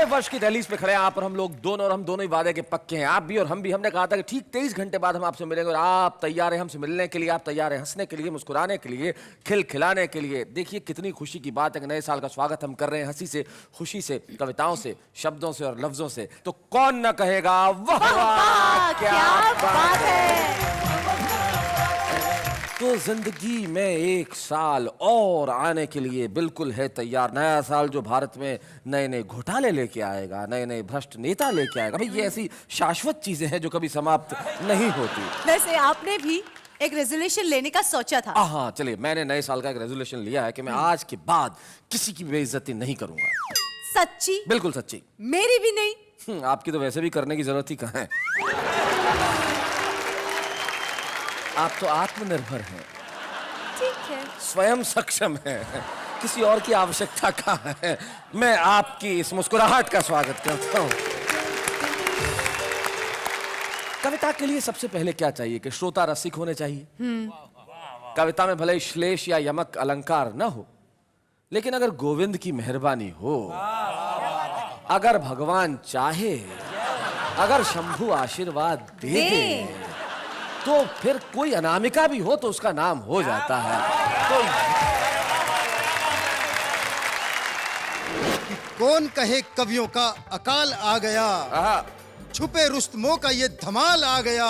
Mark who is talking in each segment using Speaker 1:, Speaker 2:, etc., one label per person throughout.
Speaker 1: वर्ष की दहलीज पे खड़े हैं आप और हम लोग दोनों, और हम दोनों ही वादे के पक्के हैं। आप भी और हम भी। हमने कहा था कि ठीक 23 घंटे बाद हम आपसे मिलेंगे, और आप तैयार हैं हमसे मिलने के लिए, आप तैयार हैं हंसने के लिए, मुस्कुराने के लिए, खिलखिलाने के लिए। देखिए कितनी खुशी की बात है कि नए साल का स्वागत हम कर रहे हैं हंसी से, खुशी से, कविताओं से, शब्दों से और लफ्जों से। तो कौन न कहेगा वाह वाह क्या बात है। तो जिंदगी में एक साल और आने के लिए बिल्कुल है तैयार। नया साल जो भारत में नए नए घोटाले लेके आएगा, नए नए भ्रष्ट नेता लेके आएगा। भाई ये ऐसी शाश्वत चीजें हैं जो कभी समाप्त नहीं होती।
Speaker 2: वैसे आपने भी एक रेजोल्यूशन लेने का सोचा था।
Speaker 1: हाँ चलिए, मैंने नए साल का एक रेजोल्यूशन लिया है कि मैं आज के बाद किसी की बेइज्जती नहीं करूंगा।
Speaker 2: सच्ची?
Speaker 1: बिल्कुल सच्ची।
Speaker 2: मेरी भी नहीं।
Speaker 1: आपकी तो वैसे भी करने की जरूरत ही कहाँ है। आप तो आत्मनिर्भर हैं,
Speaker 2: ठीक है,
Speaker 1: स्वयं सक्षम हैं, किसी और की आवश्यकता कहाँ है। मैं आपकी इस मुस्कुराहट का स्वागत करता हूँ। कविता के लिए सबसे पहले क्या चाहिए कि श्रोता रसिक होने चाहिए। कविता में भले ही श्लेष या यमक अलंकार न हो, लेकिन अगर गोविंद की मेहरबानी हो, अगर भगवान चाहे, अगर शंभू आशीर्वाद दे दे, तो फिर कोई अनामिका भी हो तो उसका नाम हो जाता है। तो
Speaker 3: कौन कहे कवियों का अकाल आ गया, छुपे रुस्तमों का ये धमाल आ गया।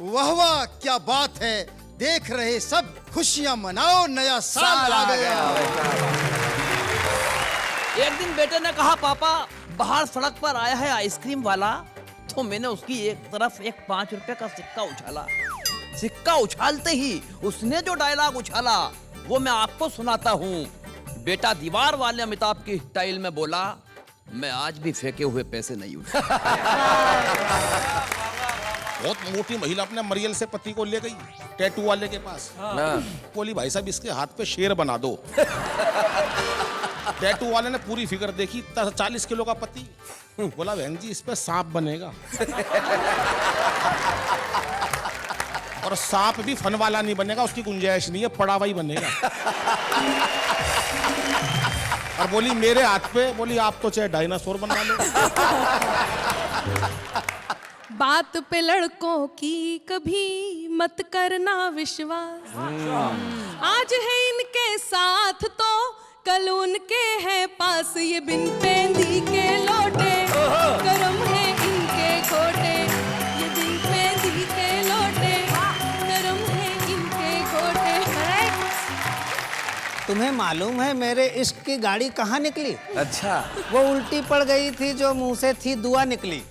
Speaker 3: वाह वाह क्या बात है, देख रहे सब खुशियां मनाओ, नया साल आ गया।
Speaker 4: एक दिन बेटे ने कहा, पापा बाहर सड़क पर आया है आइसक्रीम वाला। तो मैंने उसकी एक तरफ एक 5 रुपए का सिक्का उछाला। सिक्का उछालते ही उसने जो डायलॉग उछाला वो मैं आपको सुनाता हूँ। बेटा दीवार वाले अमिताभ की स्टाइल में बोला, मैं आज भी फेंके हुए पैसे नहीं उठा।
Speaker 5: बहुत मोटी महिला अपने मरियल से पति को ले गई टैटू वाले के पास। बोली भाई साहब इसके हाथ पे शेर बना दो। टैटू वाले ने पूरी फिगर देखी, 40 किलो का पति। बोला बहन जी इस पे सांप बनेगा। और सांप भी फन वाला नहीं बनेगा, उसकी गुंजाइश नहीं है, पड़ा हुआ ही बनेगा। और बोली मेरे हाथ पे, बोली आप तो चाहे डायनासोर बनवा लो।
Speaker 6: बात पे लड़कों की कभी मत करना विश्वास। आज है इनके साथ तो कल उनके है पास। ये बिन पेंदी के लौटे, गरम है इनके घोटे। ये बिन पेंदी के लौटे, गरम है इनके घोटे।
Speaker 7: तुम्हें मालूम है मेरे इश्क की गाड़ी कहाँ निकली?
Speaker 1: अच्छा,
Speaker 7: वो उल्टी पड़ गई थी जो मुंह से थी दुआ निकली।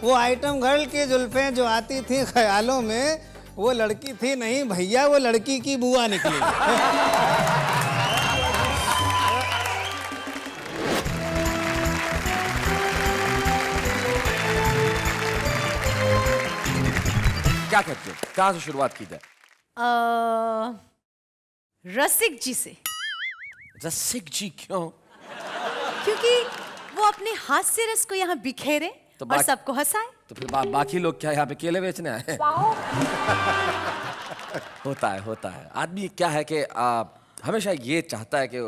Speaker 7: वो आइटम गर्ल की जुल्फें जो आती थी ख्यालों में, वो लड़की थी नहीं भैया, वो लड़की की बुआ निकली।
Speaker 1: क्या कहते हो, कहाँ से शुरुआत की जाए?
Speaker 2: रसिक जी से।
Speaker 1: रसिक जी क्यों?
Speaker 2: क्योंकि वो अपने हास्य रस को यहाँ बिखेरे
Speaker 1: तो
Speaker 2: और सबको हंसाए।
Speaker 1: तो फिर बाकी लोग क्या यहाँ पे केले बेचने आए हैं? होता है। आदमी क्या है कि हमेशा ये चाहता है कि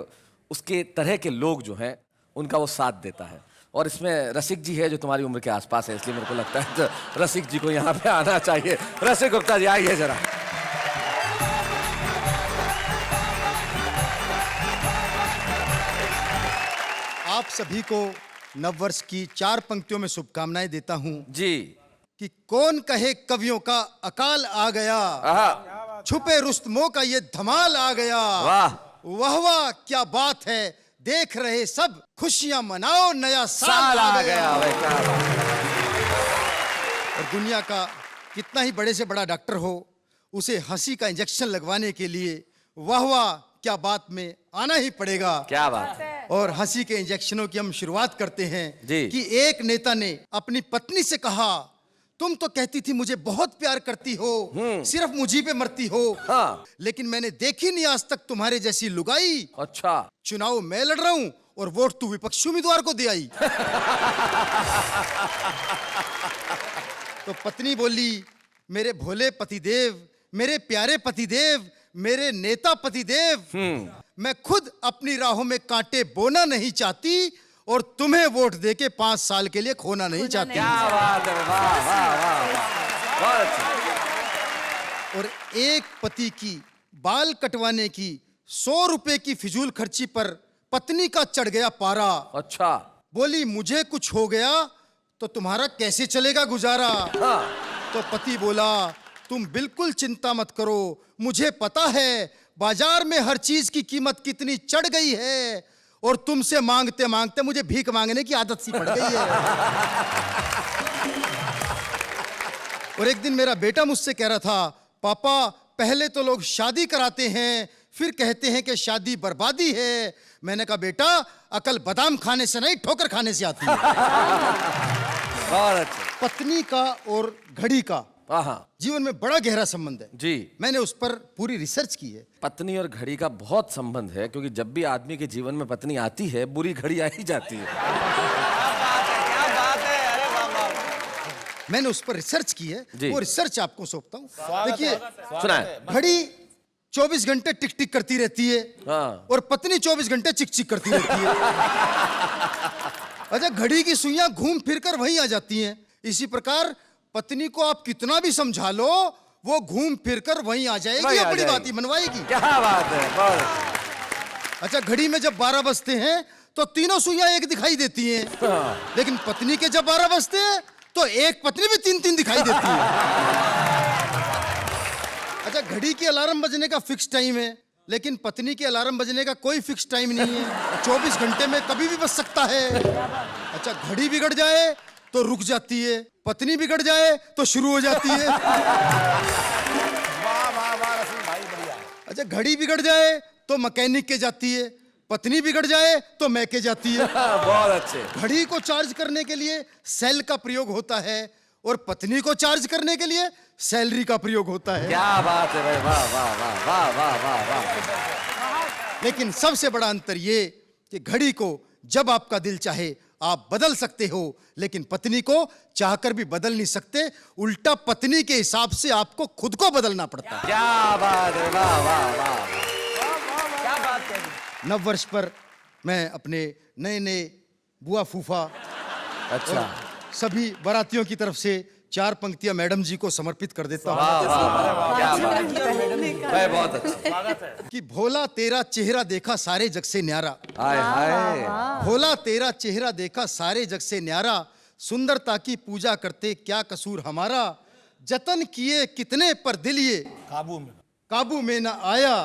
Speaker 1: उसके तरह के लोग जो हैं उनका वो साथ देता है। और इसमें रसिक जी है जो तुम्हारी उम्र के आसपास है, इसलिए मेरे को लगता है तो रसिक जी को यहाँ पे आना चाहिए। रसिक गुप्ता जी आइए जरा।
Speaker 3: आप सभी को नववर्ष की 4 पंक्तियों में शुभकामनाएं देता हूं
Speaker 1: जी।
Speaker 3: कि कौन कहे कवियों का अकाल आ गया, छुपे रुस्तमों का ये धमाल आ गया। वाह वाह क्या बात है, देख रहे सब खुशियां मनाओ, नया साल आ गया। और दुनिया का कितना ही बड़े से बड़ा डॉक्टर हो, उसे हंसी का इंजेक्शन लगवाने के लिए वाह वाह क्या बात में आना ही पड़ेगा।
Speaker 1: क्या बात है।
Speaker 3: और हंसी के इंजेक्शनों की हम शुरुआत करते हैं
Speaker 1: जी।
Speaker 3: कि एक नेता ने अपनी पत्नी से कहा, तुम तो कहती थी मुझे बहुत प्यार करती हो, सिर्फ मुझी पे मरती हो। लेकिन मैंने देखी नहीं आज तक तुम्हारे जैसी लुगाई।
Speaker 1: अच्छा,
Speaker 3: चुनाव मैं लड़ रहा हूं और वोट तू विपक्षी उम्मीदवार को दे आई। तो पत्नी बोली, मेरे भोले पतिदेव, मेरे प्यारे पतिदेव, मेरे नेता पतिदेव, मैं खुद अपनी राहों में कांटे बोना नहीं चाहती और तुम्हें वोट देके 5 साल के लिए खोना नहीं चाहती।
Speaker 1: क्या बात है, वाह वाह वाह वाह, बहुत अच्छा।
Speaker 3: और एक पति की बाल कटवाने की 100 रुपए की फिजूल खर्ची पर पत्नी का चढ़ गया पारा।
Speaker 1: अच्छा।
Speaker 3: बोली मुझे कुछ हो गया तो तुम्हारा कैसे चलेगा गुजारा।
Speaker 1: हाँ।
Speaker 3: तो पति बोला तुम बिल्कुल चिंता मत करो, मुझे पता है बाजार में हर चीज की कीमत कितनी चढ़ गई है और तुमसे मांगते मांगते मुझे भीख मांगने की आदत सी पड़ गई है। और एक दिन मेरा बेटा मुझसे कह रहा था, पापा पहले तो लोग शादी कराते हैं फिर कहते हैं कि शादी बर्बादी है। मैंने कहा बेटा अकल बादाम खाने से नहीं ठोकर खाने से आती है।
Speaker 1: बहुत अच्छा।
Speaker 3: पत्नी का और घड़ी का जीवन में बड़ा गहरा संबंध है
Speaker 1: जी।
Speaker 3: मैंने उस पर पूरी रिसर्च की है।
Speaker 1: पत्नी और घड़ी का बहुत संबंध है, क्योंकि जब भी आदमी के जीवन में पत्नी आती है बुरी घड़ी आ ही जाती है।
Speaker 3: मैंने उस पर रिसर्च की है, वो रिसर्च आपको सौंपता हूँ। देखिए
Speaker 1: सुना है,
Speaker 3: घड़ी 24 घंटे टिक टिक करती रहती है और पत्नी 24 घंटे चिक चिक करती रहती है। अच्छा, घड़ी की सुइयां घूम फिर कर वहीं आ जाती हैं। इसी प्रकार पत्नी को आप कितना भी समझा लो वो घूम फिर कर वहीं आ जाएगी, अपनी बात ही मनवाएगी।
Speaker 1: क्या बात है, बहुत।
Speaker 3: अच्छा, घड़ी में जब 12 बजते हैं तो तीनों सुइयां एक दिखाई देती हैं, लेकिन पत्नी के जब 12 बजते हैं तो एक पत्नी भी 3-3 दिखाई देती है। अच्छा, घड़ी के अलार्म बजने का फिक्स टाइम है, लेकिन पत्नी के अलार्म बजने का कोई फिक्स टाइम नहीं है। 24 घंटे में कभी भी बज सकता है। अच्छा, घड़ी बिगड़ जाए तो रुक जाती है, पत्नी बिगड़ जाए तो शुरू हो जाती है। अच्छा, घड़ी बिगड़ जाए तो मैकेनिक के जाती है, पत्नी बिगड़ जाए तो मैके जाती है।
Speaker 1: बहुत अच्छे।
Speaker 3: घड़ी को चार्ज करने के लिए सेल का प्रयोग होता है और पत्नी को चार्ज करने के लिए सैलरी का प्रयोग होता है।
Speaker 1: क्या बात है भाई, वाह वाह वाह वाह वाह वाह वाह।
Speaker 3: लेकिन सबसे बड़ा अंतर ये कि घड़ी को जब आपका दिल चाहे आप बदल सकते हो, लेकिन पत्नी को चाहकर भी बदल नहीं सकते। उल्टा पत्नी के हिसाब से आपको खुद को बदलना पड़ता है।
Speaker 1: क्या बात है, वाह वाह वाह। क्या बात है।
Speaker 3: नव वर्ष पर मैं अपने नए नए बुआ फूफा
Speaker 1: अच्छा
Speaker 3: सभी बारातियों की तरफ से 4 पंक्तियां मैडम जी को समर्पित कर देता हूँ।
Speaker 1: क्या बात है, बहुत अच्छा।
Speaker 3: कि भोला तेरा चेहरा देखा सारे जग से न्यारा।
Speaker 1: हाय हाय।
Speaker 3: भोला तेरा चेहरा देखा सारे जग से न्यारा, सुंदरता की पूजा करते क्या कसूर हमारा। जतन किए कितने पर दिल ये काबू में न आया,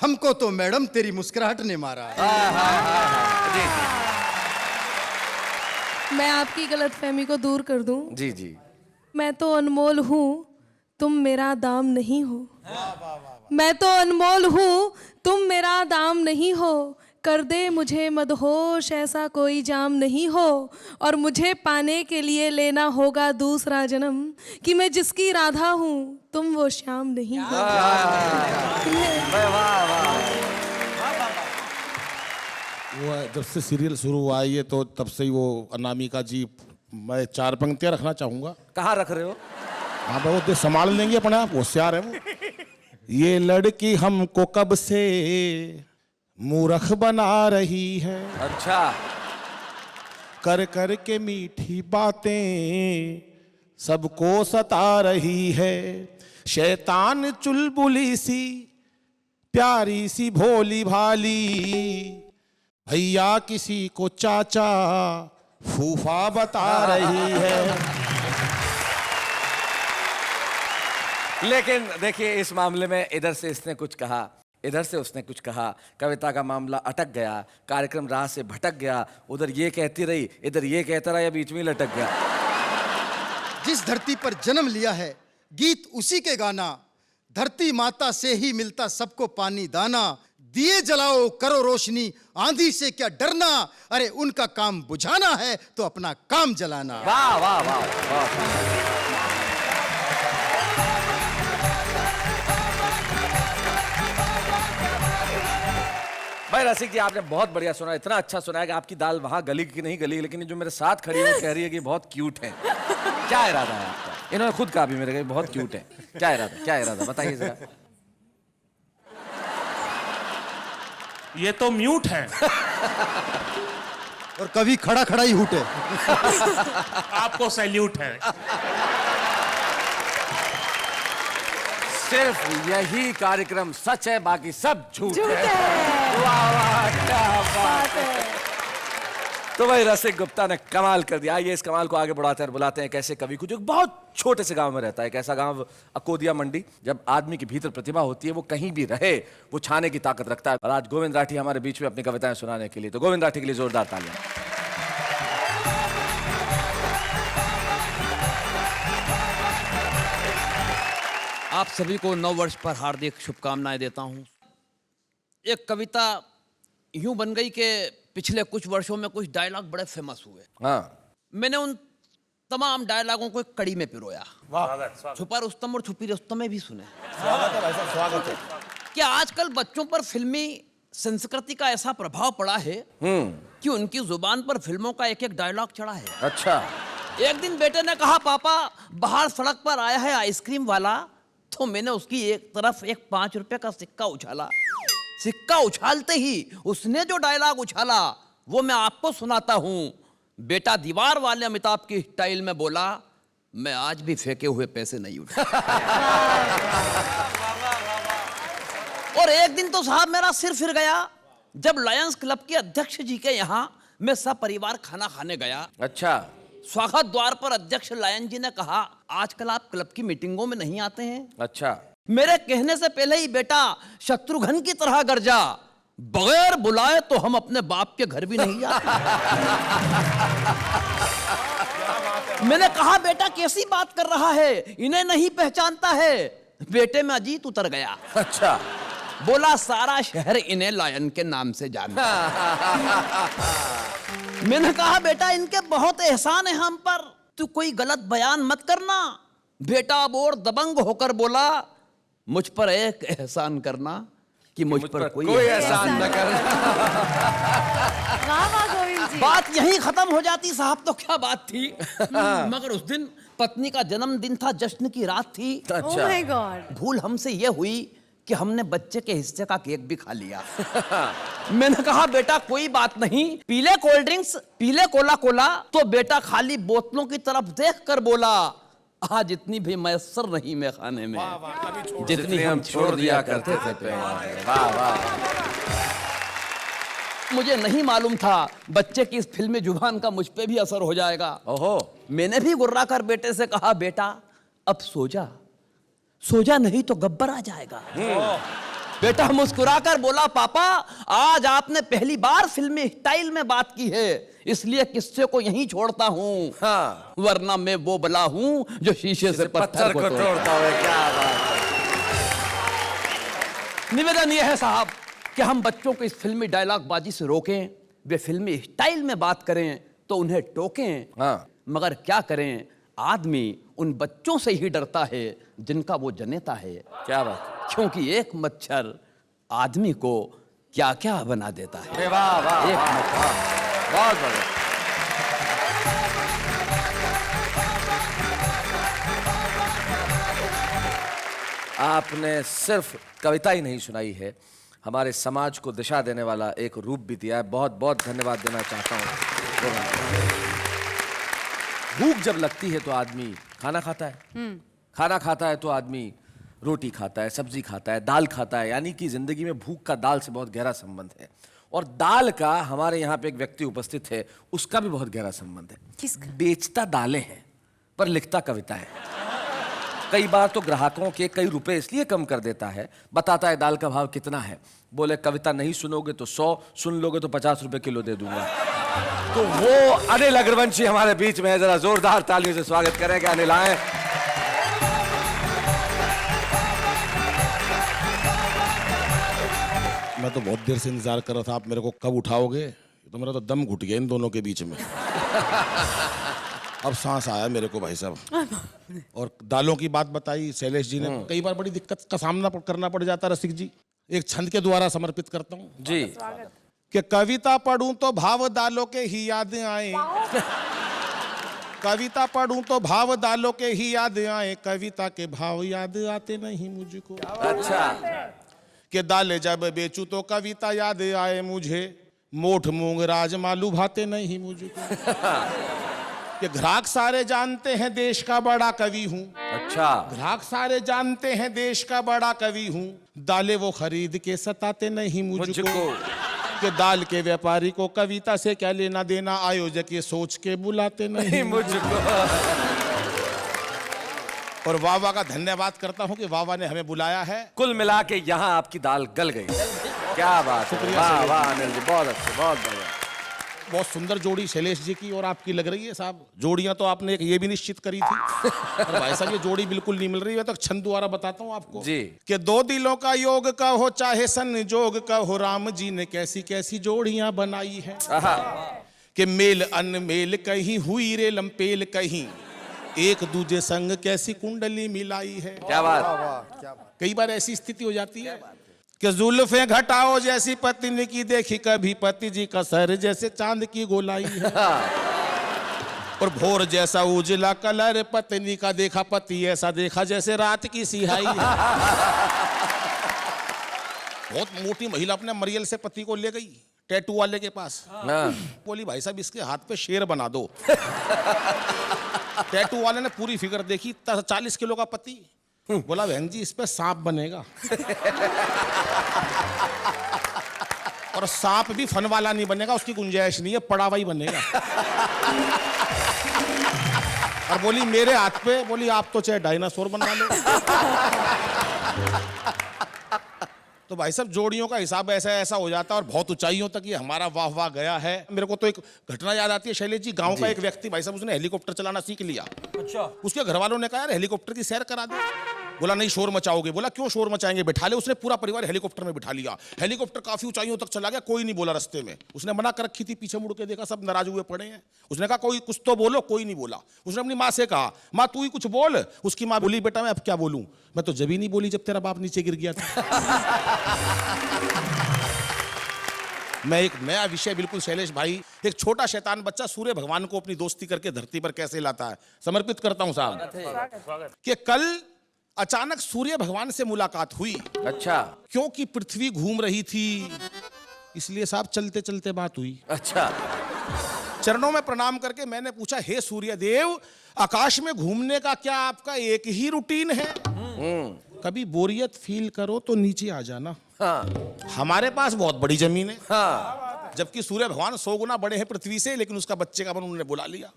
Speaker 3: हमको तो मैडम तेरी मुस्कुराहट ने मारा।
Speaker 6: मैं आपकी गलतफहमी को दूर कर दूं।
Speaker 1: जी जी।
Speaker 6: मैं तो अनमोल हूँ, तुम मेरा दाम नहीं हो। मैं तो अनमोल हूँ, तुम मेरा दाम नहीं हो। कर दे मुझे मदहोश ऐसा कोई जाम नहीं हो, और मुझे पाने के लिए लेना होगा दूसरा जन्म, कि मैं जिसकी राधा हूँ तुम वो श्याम नहीं हो।
Speaker 5: वो जब से सीरियल शुरू हुआ है ये तो तब से ही वो अनामिका जी, मैं 4 पंक्तियां रखना चाहूंगा।
Speaker 1: कहाँ रख रहे हो?
Speaker 5: हाँ वो तो संभाल लेंगे अपने आप, होशियार है वो। ये लड़की हमको कब से मूर्ख बना रही है,
Speaker 1: अच्छा।
Speaker 5: कर कर के मीठी बातें सबको सता रही है। शैतान चुलबुली सी प्यारी सी भोली भाली, भैया किसी को चाचा फूफा बता रही है।
Speaker 1: लेकिन देखिए इस मामले में इधर से इसने कुछ कहा, इधर से उसने कुछ कहा, कविता का मामला अटक गया, कार्यक्रम राह से भटक गया। उधर ये कहती रही, इधर ये कहता रहा, या बीच में लटक गया।
Speaker 3: जिस धरती पर जन्म लिया है गीत उसी के गाना, धरती माता से ही मिलता सबको पानी दाना। दिए जलाओ करो रोशनी, आंधी से क्या डरना, अरे उनका काम बुझाना है तो अपना काम जलाना।
Speaker 1: वाह वाह वाह वाह। भाई रसिक जी आपने बहुत बढ़िया सुना, इतना अच्छा सुना है कि आपकी दाल वहां गली की नहीं गली, लेकिन जो मेरे साथ खड़ी है वो कह रही है कि बहुत क्यूट है। क्या इरादा है आपका? इन्होंने खुद कहा भी मेरे को बहुत क्यूट है। क्या इरादा, क्या इरादा बताइए जरा।
Speaker 8: ये तो म्यूट है।
Speaker 3: और कभी खड़ा खड़ा ही हूटे।
Speaker 5: आपको सैल्यूट है।
Speaker 1: सिर्फ यही कार्यक्रम सच है, बाकी सब झूठ
Speaker 2: झूठ
Speaker 1: है।
Speaker 2: है।
Speaker 1: वाह वाह, क्या बात है। तो भाई रसिक गुप्ता ने कमाल कर दिया। आइए इस कमाल को आगे बढ़ाते हैं और बुलाते हैं एक ऐसे कवि को जो एक बहुत छोटे से गांव में रहता है। एक ऐसा गांव अकोदिया मंडी। जब आदमी के भीतर प्रतिभा होती है वो कहीं भी रहे वो छाने की ताकत रखता है। और आज गोविंद राठी हमारे बीच में अपनी कविताएं सुनाने के लिए, तो गोविंद राठी के लिए जोरदार तालियां।
Speaker 4: आप सभी को नव वर्ष पर हार्दिक शुभकामनाएं देता हूं। एक कविता यूं बन गई कि पिछले कुछ वर्षों में कुछ डायलॉग बड़े फेमस हुए।
Speaker 1: हाँ,
Speaker 4: मैंने उन तमाम डायलॉगों को एक कड़ी में पिरोया। छुपा रुस्तम और छुपी रुस्तम में भी सुने।
Speaker 5: स्वागत है भाई साहब, स्वागत है।
Speaker 4: कि आजकल बच्चों पर फिल्मी संस्कृति का ऐसा प्रभाव पड़ा है कि उनकी जुबान पर फिल्मों का एक एक डायलॉग चढ़ा है।
Speaker 1: अच्छा।
Speaker 4: एक दिन बेटे ने कहा, पापा बाहर सड़क पर आया है आइसक्रीम वाला। तो मैंने उसकी एक तरफ एक 5 रुपए का सिक्का उछाला। सिक्का उछालते ही उसने जो डायलॉग उछाला वो मैं आपको सुनाता हूं। बेटा दीवार वाले अमिताभ की स्टाइल में बोला, मैं आज भी फेंके हुए पैसे नहीं उठा। और एक दिन तो साहब मेरा सिर फिर गया जब लायंस क्लब के अध्यक्ष जी के यहाँ मैं सब परिवार खाना खाने गया।
Speaker 1: अच्छा।
Speaker 4: स्वागत द्वार पर अध्यक्ष लायन जी ने कहा, आजकल आप क्लब की मीटिंगों में नहीं आते हैं।
Speaker 1: अच्छा।
Speaker 4: मेरे कहने से पहले ही बेटा शत्रुघ्न की तरह गरजा, बगैर बुलाए तो हम अपने बाप के घर भी नहीं जाते। मैंने कहा, बेटा कैसी बात कर रहा है, इन्हें नहीं पहचानता है। बेटे में अजीत उतर गया।
Speaker 1: अच्छा।
Speaker 4: बोला, सारा शहर इन्हें लायन के नाम से जानता है। मैंने कहा, बेटा इनके बहुत एहसान है हम पर, तू कोई गलत बयान मत करना। बेटा अब और दबंग होकर बोला, मुझ पर एक एहसान करना कि मुझ पर कोई
Speaker 1: एहसान न करना।
Speaker 2: वाह वाह गोविंद जी।
Speaker 4: बात यहीं खत्म हो जाती साहब तो क्या बात थी। मगर उस दिन पत्नी का जन्मदिन था, जश्न की रात थी।
Speaker 2: Oh my God.
Speaker 4: भूल हमसे यह हुई कि हमने बच्चे के हिस्से का केक भी खा लिया। मैंने कहा, बेटा कोई बात नहीं, पीले कोल्ड ड्रिंक्स, पीले कोला कोला। तो बेटा खाली बोतलों की तरफ देख कर बोला, आज इतनी भी मैसर नहीं मैं खाने में जितनी हम छोड़ दिया करते थे।
Speaker 1: वाह वाह।
Speaker 4: मुझे नहीं मालूम था बच्चे की इस फिल्मी जुबान का मुझ पे भी असर हो जाएगा।
Speaker 1: ओहो।
Speaker 4: मैंने भी गुर्रा कर बेटे से कहा, बेटा अब सो जा, सो जा नहीं तो गब्बर आ जाएगा। बेटा मुस्कुराकर बोला, पापा आज आपने पहली बार फिल्मी स्टाइल में बात की है, इसलिए किस्से को यहीं छोड़ता हूँ।
Speaker 1: हाँ।
Speaker 4: वरना मैं वो बला हूँ जो शीशे से पत्थर को
Speaker 1: तोड़ता हुआ। क्या बात है।
Speaker 4: निवेदन यह है साहब कि हम बच्चों को इस फिल्मी डायलॉग बाजी से रोकें, वे फिल्मी स्टाइल में बात करें तो उन्हें टोकें।
Speaker 1: हाँ।
Speaker 4: मगर क्या करें, आदमी उन बच्चों से ही डरता है जिनका वो जनेता है।
Speaker 1: क्या बात।
Speaker 4: क्योंकि एक मच्छर आदमी को क्या क्या बना देता है।
Speaker 1: वाह वाह।
Speaker 4: एक मच्छर।
Speaker 1: बहुत बढ़िया। आपने सिर्फ कविता ही नहीं सुनाई है, हमारे समाज को दिशा देने वाला एक रूप भी दिया है। बहुत बहुत धन्यवाद देना चाहता हूँ। भूख जब लगती है तो आदमी खाना खाता है, खाना खाता है तो आदमी रोटी खाता है, सब्जी खाता है, दाल खाता है। यानी कि जिंदगी में भूख का दाल से बहुत गहरा संबंध है। और दाल का हमारे यहाँ पे एक व्यक्ति उपस्थित है, उसका भी बहुत गहरा संबंध है।
Speaker 2: किसका?
Speaker 1: बेचता दालें हैं पर लिखता कविता है। कई बार तो ग्राहकों के कई रुपए इसलिए कम कर देता है, बताता है दाल का भाव कितना है। बोले कविता नहीं सुनोगे तो 100, सुन लोगे तो 50 रुपए किलो दे दूंगा। तो वो अनिल अग्रवंशी हमारे बीच में है, जरा जोरदार तालियों से स्वागत करेंगे। अनिल आए।
Speaker 5: मैं तो बहुत देर से इंतजार कर रहा था, आप मेरे को कब उठाओगे। तो मेरा तो दम घुट गया इन दोनों के बीच में। अब सांस आया मेरे को भाई साहब। और दालों की बात बताई शैलेश जी ने, कई बार बड़ी दिक्कत का सामना करना पड़ जाता है रसिक जी। एक छंद के द्वारा समर्पित करता हूँ
Speaker 1: जी।
Speaker 5: कि कविता पढ़ूं तो भाव दालों के ही याद आए, कविता पढ़ूं तो भाव दालों के ही याद आए, कविता के भाव याद आते नहीं मुझको।
Speaker 1: अच्छा।
Speaker 5: कि दाले जब बेचूं तो कविता याद आए मुझे, मोठ मूंग राजमालू भाते नहीं मुझको। कि ग्राहक सारे जानते हैं देश का बड़ा कवि हूँ।
Speaker 1: अच्छा।
Speaker 5: ग्राहक सारे जानते हैं देश का बड़ा कवि हूँ। दालें वो खरीद के सताते नहीं मुझको। कि दाल के व्यापारी को कविता से क्या लेना देना, आयोजक ये सोच के बुलाते नहीं
Speaker 1: मुझको।
Speaker 5: और वावा का धन्यवाद करता हूँ कि वावा ने हमें बुलाया है।
Speaker 1: कुल मिला के यहाँ आपकी दाल गल गई। क्या बात है, वाह वाह अनिल जी, बहुत अच्छे, बहुत बढ़िया।
Speaker 5: बहुत सुंदर जोड़ी शैलेश जी की और आपकी लग रही है साहब। जोड़ियां तो आपने एक ये भी निश्चित करी थी, और भाई साहब ये जोड़ी बिल्कुल नहीं मिल रही है। तो छंद द्वारा बताता हूँ आपको
Speaker 1: जी।
Speaker 5: कि दो दिलों का योग का हो चाहे संजोग का हो, राम जी ने कैसी कैसी जोड़ियां बनाई है। कि मेल अनमेल कहीं हुई रे लंपेल कहीं, एक दूजे संग कैसी कुंडली मिलाई है।
Speaker 1: क्या बात।
Speaker 5: कई बार ऐसी स्थिति हो जाती है कि जुल्फे घटाओ जैसी पत्नी की देखी कभी पति जी का सर जैसे चांद की गोलाई है। और भोर जैसा उजला कलर पत्नी का देखा, पति ऐसा देखा जैसे रात की सिहाई है। बहुत मोटी महिला अपने मरियल से पति को ले गई टैटू वाले के पास। बोली भाई साहब इसके हाथ पे शेर बना दो। टैटू वाले ने पूरी फिगर देखी, 40 किलो का पति। बोला बहन जी इस पे सांप बनेगा। और सांप भी फन वाला नहीं बनेगा, उसकी गुंजाइश नहीं है, पड़ा हुआ ही बनेगा। और बोली मेरे हाथ पे, बोली आप तो चाहे डायनासोर बना लो। तो भाई साहब जोड़ियों का हिसाब ऐसा ऐसा हो जाता है, और बहुत ऊंचाइयों तक ये हमारा वाह वाह गया है। मेरे को तो एक घटना याद आती है शैलेश जी। गांव का एक व्यक्ति भाई साहब, उसने हेलीकॉप्टर चलाना सीख लिया। अच्छा। उसके घर वालों ने कहा यार हेलीकॉप्टर की सैर करा दे। बोला नहीं शोर मचाओगे। बोला क्यों शोर मचाएंगे, बिठा ले। उसने पूरा परिवार हेलीकॉप्टर में बिठा लिया। हेलीकॉप्टर काफी ऊंचाइयों तक चला गया, कोई नहीं बोला रास्ते में। उसने मना कर रखी थी, पीछे मुड़ के देखा सब नाराज हुए पड़े हैं। उसने कहा कोई कुछ तो बोलो, कोई नहीं बोला। उसने अपनी माँ से कहा माँ तू ही कुछ बोल। उसकी माँ बोली बेटा मैं अब क्या बोलूं, मैं तो जब ही नहीं बोली जब तेरा बाप नीचे गिर गया था। मैं एक नया विषय बिल्कुल शैलेश भाई, एक छोटा शैतान बच्चा सूर्य भगवान को अपनी दोस्ती करके धरती पर कैसे लाता है, समर्पित करता हूं साहब। कि कल अचानक सूर्य भगवान से मुलाकात हुई।
Speaker 1: अच्छा।
Speaker 5: क्योंकि पृथ्वी घूम रही थी, इसलिए साहब चलते चलते बात हुई।
Speaker 1: अच्छा।
Speaker 5: चरणों में प्रणाम करके मैंने पूछा हे सूर्य देव, आकाश में घूमने का क्या आपका एक ही रूटीन है? कभी बोरियत फील करो तो नीचे आ जाना।
Speaker 1: हाँ।
Speaker 5: हमारे पास बहुत बड़ी जमीन है।
Speaker 1: हाँ।
Speaker 5: जबकि सूर्य भगवान 100 गुना बड़े हैं पृथ्वी से, लेकिन उसका बच्चे का मन उन्होंने बुला लिया।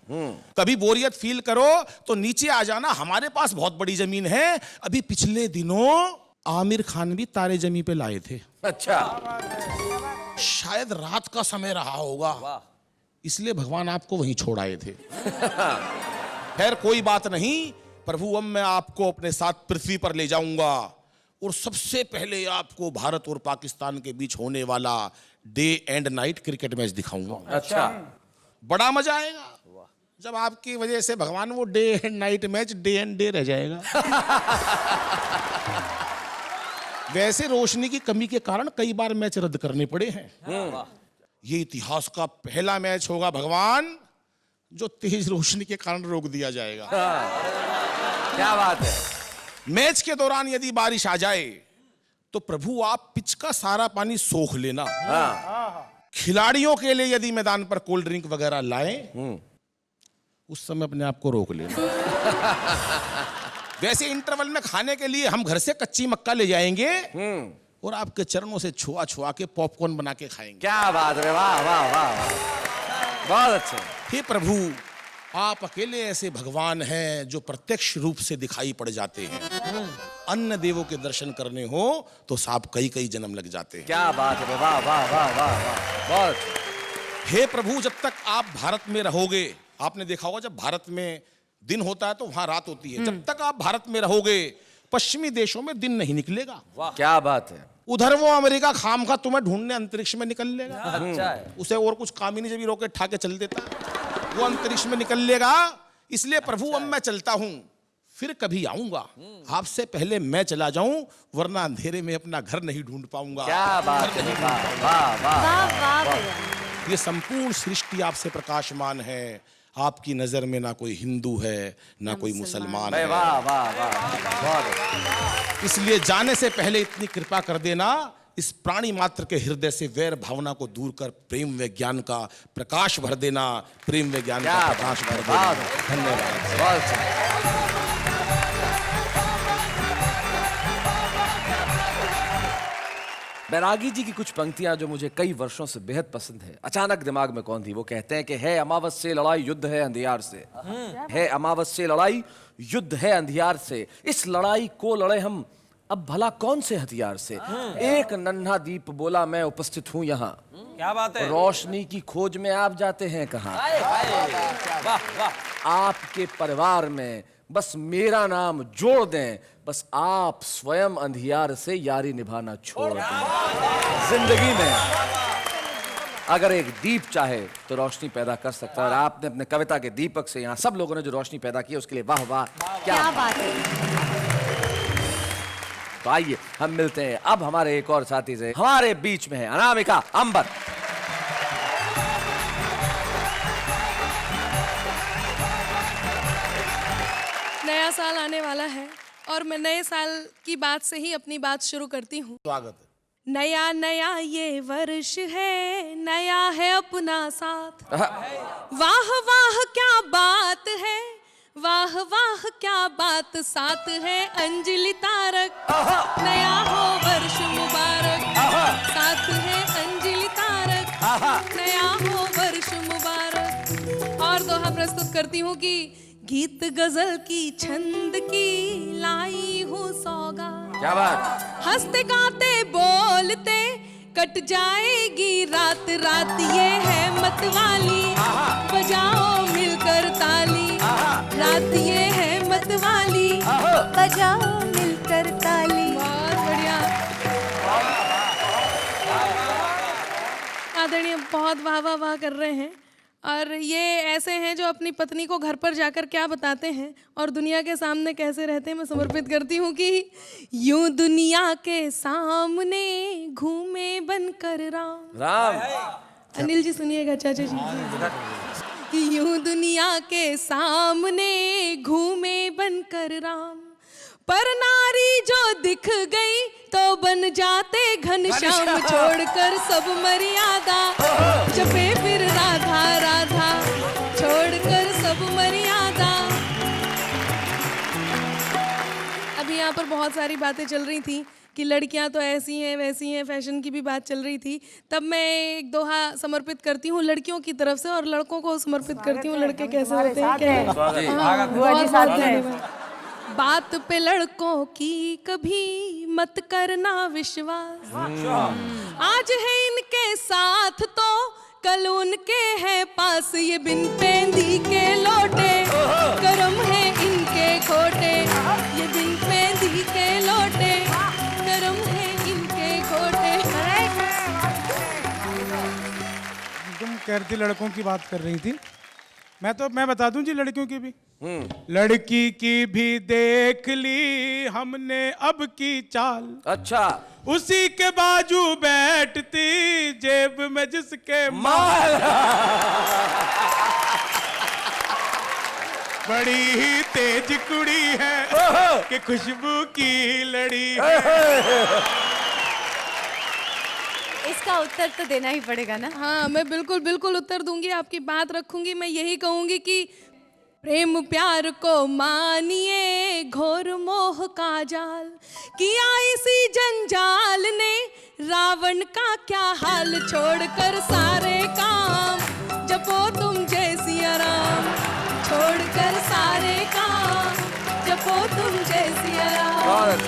Speaker 5: कभी बोरियत फील करो तो नीचे आ जाना, हमारे पास बहुत बड़ी जमीन है। अभी पिछले दिनों आमिर खान भी तारे जमी पे लाए थे।
Speaker 1: अच्छा।
Speaker 5: शायद रात का समय रहा होगा, इसलिए भगवान आपको वहीं छोड़ आए थे। खैर कोई बात नहीं, प्रभु अब मैं आपको अपने साथ पृथ्वी पर ले जाऊंगा, और सबसे पहले आपको भारत और पाकिस्तान के बीच होने वाला day and night cricket match दिखाऊंगा।
Speaker 1: अच्छा।
Speaker 5: बड़ा मजा आएगा जब आपकी वजह से भगवान वो day and night match day and day रह जाएगा। वैसे रोशनी की कमी के कारण कई बार मैच रद्द करने पड़े हैं। ये इतिहास का पहला मैच होगा भगवान जो तेज रोशनी के कारण रोक दिया जाएगा।
Speaker 1: क्या बात है।
Speaker 5: मैच के दौरान यदि बारिश आ जाए तो प्रभु आप पिच का सारा पानी सोख लेना। खिलाड़ियों के लिए यदि मैदान पर कोल्ड ड्रिंक वगैरह लाएं, उस समय अपने आप को रोक लेना। वैसे इंटरवल में खाने के लिए हम घर से कच्ची मक्का ले जाएंगे और आपके चरणों से छुआ छुआ के पॉपकॉर्न बना के खाएंगे।
Speaker 1: क्या बात है, वाह वाह वाह, बहुत अच्छे।
Speaker 5: हे प्रभु, आप अकेले ऐसे भगवान हैं जो प्रत्यक्ष रूप से दिखाई पड़ जाते हैं। अन्य देवों के दर्शन करने हो तो साहब कई कई जन्म लग जाते हैं।
Speaker 1: क्या बात है, वाह वाह वाह वाह वाह, बहुत।
Speaker 5: हे प्रभु, जब तक आप भारत में रहोगे, आपने देखा होगा जब भारत में दिन होता है तो वहां रात होती है। जब तक आप भारत में रहोगे पश्चिमी देशों में दिन नहीं निकलेगा।
Speaker 1: क्या बात है।
Speaker 5: उधर वो अमेरिका खामखा तुम्हें ढूंढने अंतरिक्ष में निकल लेगा।
Speaker 1: अच्छा है।
Speaker 5: उसे और कुछ काम ही नहीं, जब भी रॉकेट ठाके चल देता वो अंतरिक्ष में निकल लेगा। इसलिए प्रभु अब मैं चलता हूं, फिर कभी आऊंगा, आपसे पहले मैं चला जाऊं, वरना अंधेरे में अपना घर नहीं ढूंढ पाऊंगा।
Speaker 1: क्या बात है, वाह वाह वाह
Speaker 2: वाह वाह भैया।
Speaker 5: ये संपूर्ण सृष्टि आपसे प्रकाशमान है। आपकी नजर में ना कोई हिंदू है ना कोई मुसलमान है।
Speaker 1: वाह वाह वाह, बहुत।
Speaker 5: इसलिए जाने से पहले इतनी कृपा कर देना इस प्राणी मात्र के हृदय से वैर भावना को दूर कर प्रेम विज्ञान का प्रकाश भर देना, प्रेम विज्ञान का प्रकाश भर देना। धन्यवाद।
Speaker 1: बैरागी जी की कुछ पंक्तियां जो मुझे कई वर्षों से बेहद पसंद है, अचानक दिमाग में कौन थी। वो कहते हैं कि है अमावस से लड़ाई युद्ध है अंधियार से, है अमावस से लड़ाई युद्ध है अंधियार से, इस लड़ाई को लड़े हम अब भला कौन से हथियार से। एक नन्हा दीप बोला मैं उपस्थित हूं यहाँ,
Speaker 4: क्या बात है।
Speaker 1: रोशनी की खोज में आप जाते हैं कहाँ। आपके परिवार में बस मेरा नाम जोड़ दें, बस आप स्वयं अंधियार से यारी निभाना छोड़ दें। जिंदगी में अगर एक दीप चाहे तो रोशनी पैदा कर सकता है, और आपने अपने कविता के दीपक से यहाँ सब लोगों ने जो रोशनी पैदा की उसके लिए वाह वाह।
Speaker 2: क्या बात है।
Speaker 1: तो आइए हम मिलते हैं अब हमारे एक और साथी से। हमारे बीच में है अनामिका अंबर।
Speaker 6: नया साल आने वाला है और मैं नए साल की बात से ही अपनी बात शुरू करती हूँ।
Speaker 5: स्वागत है।
Speaker 6: नया नया ये वर्ष है, नया है अपना साथ। वाह वाह क्या बात है, वाह वाह क्या बात साथ है अंजलि तारक। नया हो वर्ष मुबारक, साथ है अंजलि तारक। नया हो वर्ष मुबारक। और दोहा प्रस्तुत करती हूँ कि गीत गजल की छंद की लाई हूँ सौगात।
Speaker 1: क्या बात।
Speaker 6: हंसते गाते बोलते कट जाएगी रात रात, ये है मतवाली। बजाओ मिलकर ताली, रात ये है मतवाली।
Speaker 2: बजाओ मिलकर ताली।
Speaker 6: बहुत बढ़िया आदरणीय, बहुत वाह वाह वाह कर रहे हैं। और ये ऐसे हैं जो अपनी पत्नी को घर पर जाकर क्या बताते हैं और दुनिया के सामने कैसे रहते हैं। मैं समर्पित करती हूँ कि यूं दुनिया के सामने घूमे बनकर राम।
Speaker 1: राम।
Speaker 6: अनिल जी सुनिएगा, चाचा जी कि यूं दुनिया के सामने घूमे बनकर राम, पर नारी जो दिख गई तो बन जाते घनश्याम। छोड़कर सब मर्यादा जपे फिर राधा राधा, छोड़कर सब मर्यादा। अभी यहाँ पर बहुत सारी बातें चल रही थी कि लड़कियां तो ऐसी हैं वैसी हैं, फैशन की भी बात चल रही थी। तब मैं एक दोहा समर्पित करती हूँ लड़कियों की तरफ से और लड़कों को समर्पित करती हूँ लड़के कैसे होते हैं। बहुत धन्यवाद। बात पे लड़कों की कभी मत करना विश्वास, आज है इनके साथ तो कल उनके है पास। ये बिन पेंदी के लौटे, करम है इनके खोटे। ये बिन पेंदी के लौटे, करम है इनके खोटे।
Speaker 8: तुम कहती लड़कों की बात कर रही थी, मैं बता दूं जी लड़कियों की भी। लड़की की भी देख ली हमने अब की चाल।
Speaker 1: अच्छा।
Speaker 8: उसी के बाजू बैठती जेब में जिसके माल। बड़ी ही तेज कुड़ी है कि खुशबू की लड़ी है।
Speaker 2: इसका उत्तर तो देना ही पड़ेगा ना।
Speaker 6: हाँ, मैं बिल्कुल बिल्कुल उत्तर दूंगी, आपकी बात रखूंगी। मैं यही कहूंगी कि प्रेम प्यार को मानिए घोर मोह का जाल, किया इसी जंजाल ने रावण का क्या हाल। छोड़कर सारे काम जपो तुम जय सिया राम, छोड़कर सारे काम जपो तुम जय सिया राम।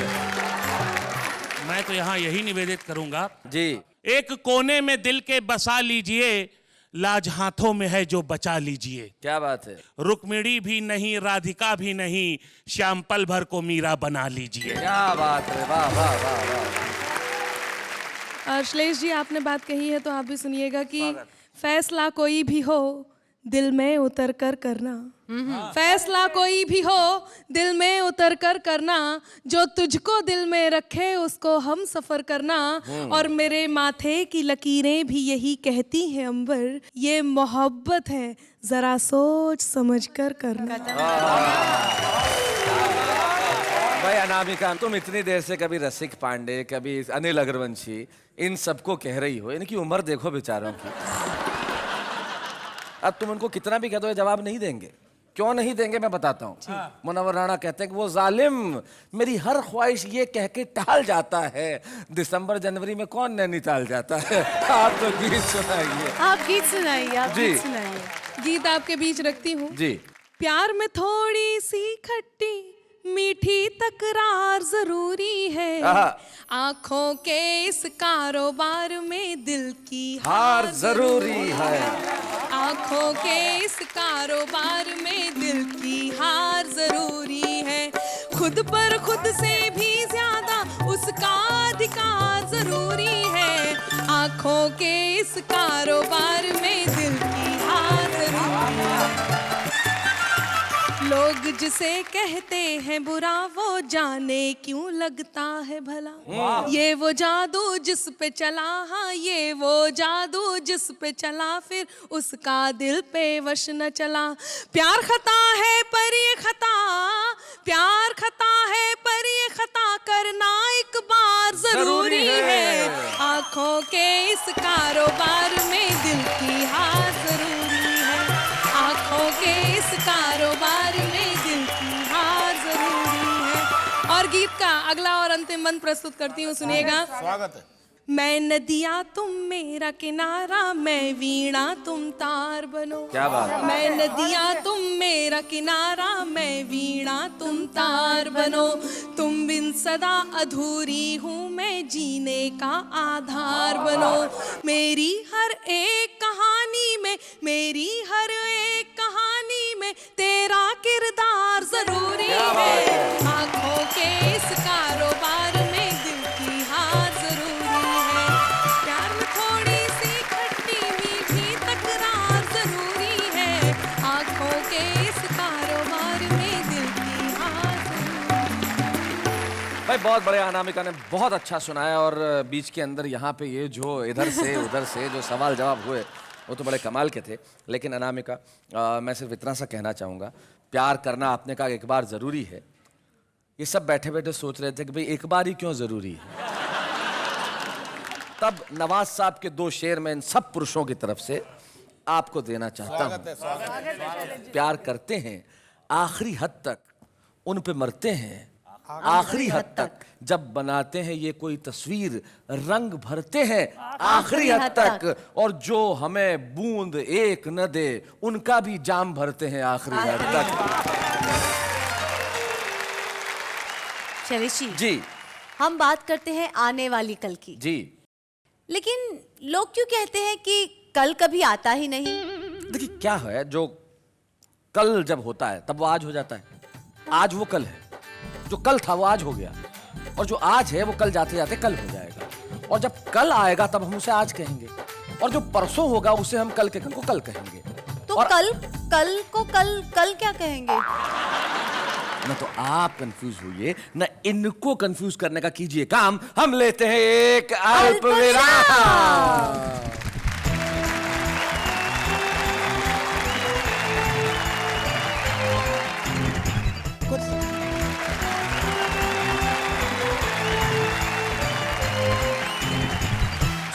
Speaker 9: मैं तो यहाँ यही निवेदित करूंगा
Speaker 1: जी,
Speaker 9: एक कोने में दिल के बसा लीजिए, लाज हाथों में है जो बचा लीजिए।
Speaker 1: क्या बात है।
Speaker 9: रुक्मिणी भी नहीं, राधिका भी नहीं, श्याम पल भर को मीरा बना लीजिए।
Speaker 1: क्या बात है। वाह वाह वाह वाह।
Speaker 6: श्लेष जी, आपने बात कही है तो आप भी सुनिएगा कि फैसला कोई भी हो दिल में उतर कर करना। फैसला कोई भी हो दिल में उतर कर करना, जो तुझको दिल में रखे उसको हम सफर करना। और मेरे माथे की लकीरें भी यही कहती हैं अंबर, ये मोहब्बत है जरा सोच समझ कर करना।
Speaker 1: भाई अनामिका, तुम इतनी देर से कभी रसिक पांडे, कभी अनिल अग्रवंशी, इन सबको कह रही हो, इनकी उम्र देखो बेचारों की। अब तुम उनको कितना भी कह दो ये जवाब नहीं देंगे। क्यों नहीं देंगे मैं बताता हूँ। मुनव्वर राणा कहते हैं कि वो जालिम मेरी हर ख्वाहिश ये कह के टाल जाता है, दिसंबर जनवरी में कौन नैनीताल जाता है। आप तो गीत सुनाइए।
Speaker 2: आप गीत सुनाइए, आप
Speaker 1: जी।
Speaker 2: गीत सुनाइए।
Speaker 6: गीत आपके बीच रखती हूँ।
Speaker 1: जी।
Speaker 6: प्यार में थोड़ी सी खट्टी मीठी तकरार जरूरी है, आंखों के इस कारोबार में दिल की
Speaker 1: हार जरूरी है।
Speaker 6: आंखों के इस कारोबार में दिल की हार जरूरी है, खुद पर खुद से भी ज्यादा उसका अधिकार जरूरी है, आंखों के इस कारोबार में दिल की हार जरूरी है। लोग जिसे कहते हैं बुरा वो जाने क्यों लगता है भला, ये वो जादू जिस पे चला, हाँ ये वो जादू जिस पे चला, फिर उसका दिल पे वश न चला। प्यार खता है पर ये खता, प्यार खता है पर ये खता करना एक बार जरूरी है, आंखों के इस कारोबार में दिल की हार जरूरी है, आंखों के इस कारोबार में दिल की हार जरूरी है। और गीत का अगला और अंतिम मंत्र प्रस्तुत करती हूँ, सुनिएगा।
Speaker 5: स्वागत है।
Speaker 6: मैं नदिया तुम मेरा किनारा, मैं वीणा तुम तार बनो।
Speaker 1: क्या बात।
Speaker 6: मैं नदिया तुम मेरा किनारा, मैं वीणा तुम तार बनो, तुम बिन सदा अधूरी हूँ मैं जीने का आधार बनो, मेरी हर एक कहानी में, मेरी हर एक कहानी में तेरा किरदार जरूरी है, आंखों के इस कारोबार में दिल की हार जरूरी है, प्यार में थोड़ी सी खट्टी मीठी तकरार जरूरी है, आंखों के इस कारोबार में दिल की हार जरूरी।
Speaker 1: भाई बहुत बड़े अनामिका ने बहुत अच्छा सुनाया, और बीच के अंदर यहाँ पे ये जो इधर से उधर से जो सवाल जवाब हुए वो तो बड़े कमाल के थे। लेकिन अनामिका, मैं सिर्फ इतना सा कहना चाहूँगा, प्यार करना आपने कहा एक बार ज़रूरी है, ये सब बैठे बैठे सोच रहे थे कि भाई एक बार ही क्यों ज़रूरी है। तब नवाज साहब के 2 शेर में इन सब पुरुषों की तरफ से आपको देना चाहता हूँ। प्यार करते हैं आखिरी हद तक, उन पे मरते हैं आखिरी हद तक, जब बनाते हैं ये कोई तस्वीर रंग भरते हैं आखिरी हद तक, और जो हमें बूंद एक न दे उनका भी जाम भरते हैं आखिरी हद तक।
Speaker 2: शैलेश जी,
Speaker 1: जी
Speaker 2: हम बात करते हैं आने वाली कल की।
Speaker 1: जी।
Speaker 2: लेकिन लोग क्यों कहते हैं कि कल कभी आता ही नहीं?
Speaker 1: देखिए क्या है, जो कल जब होता है तब वो आज हो जाता है, आज वो कल है, जो कल था वो आज हो गया, और जो आज है वो कल जाते जाते कल हो जाएगा, और जब कल आएगा तब हम उसे आज कहेंगे, और जो परसों होगा उसे हम कल के कल को कल कहेंगे।
Speaker 2: तो
Speaker 1: और
Speaker 2: कल कल को कल कल क्या कहेंगे?
Speaker 1: न तो आप कंफ्यूज होइए, न इनको कंफ्यूज करने का कीजिए काम। हम लेते हैं एक अल्प विराम।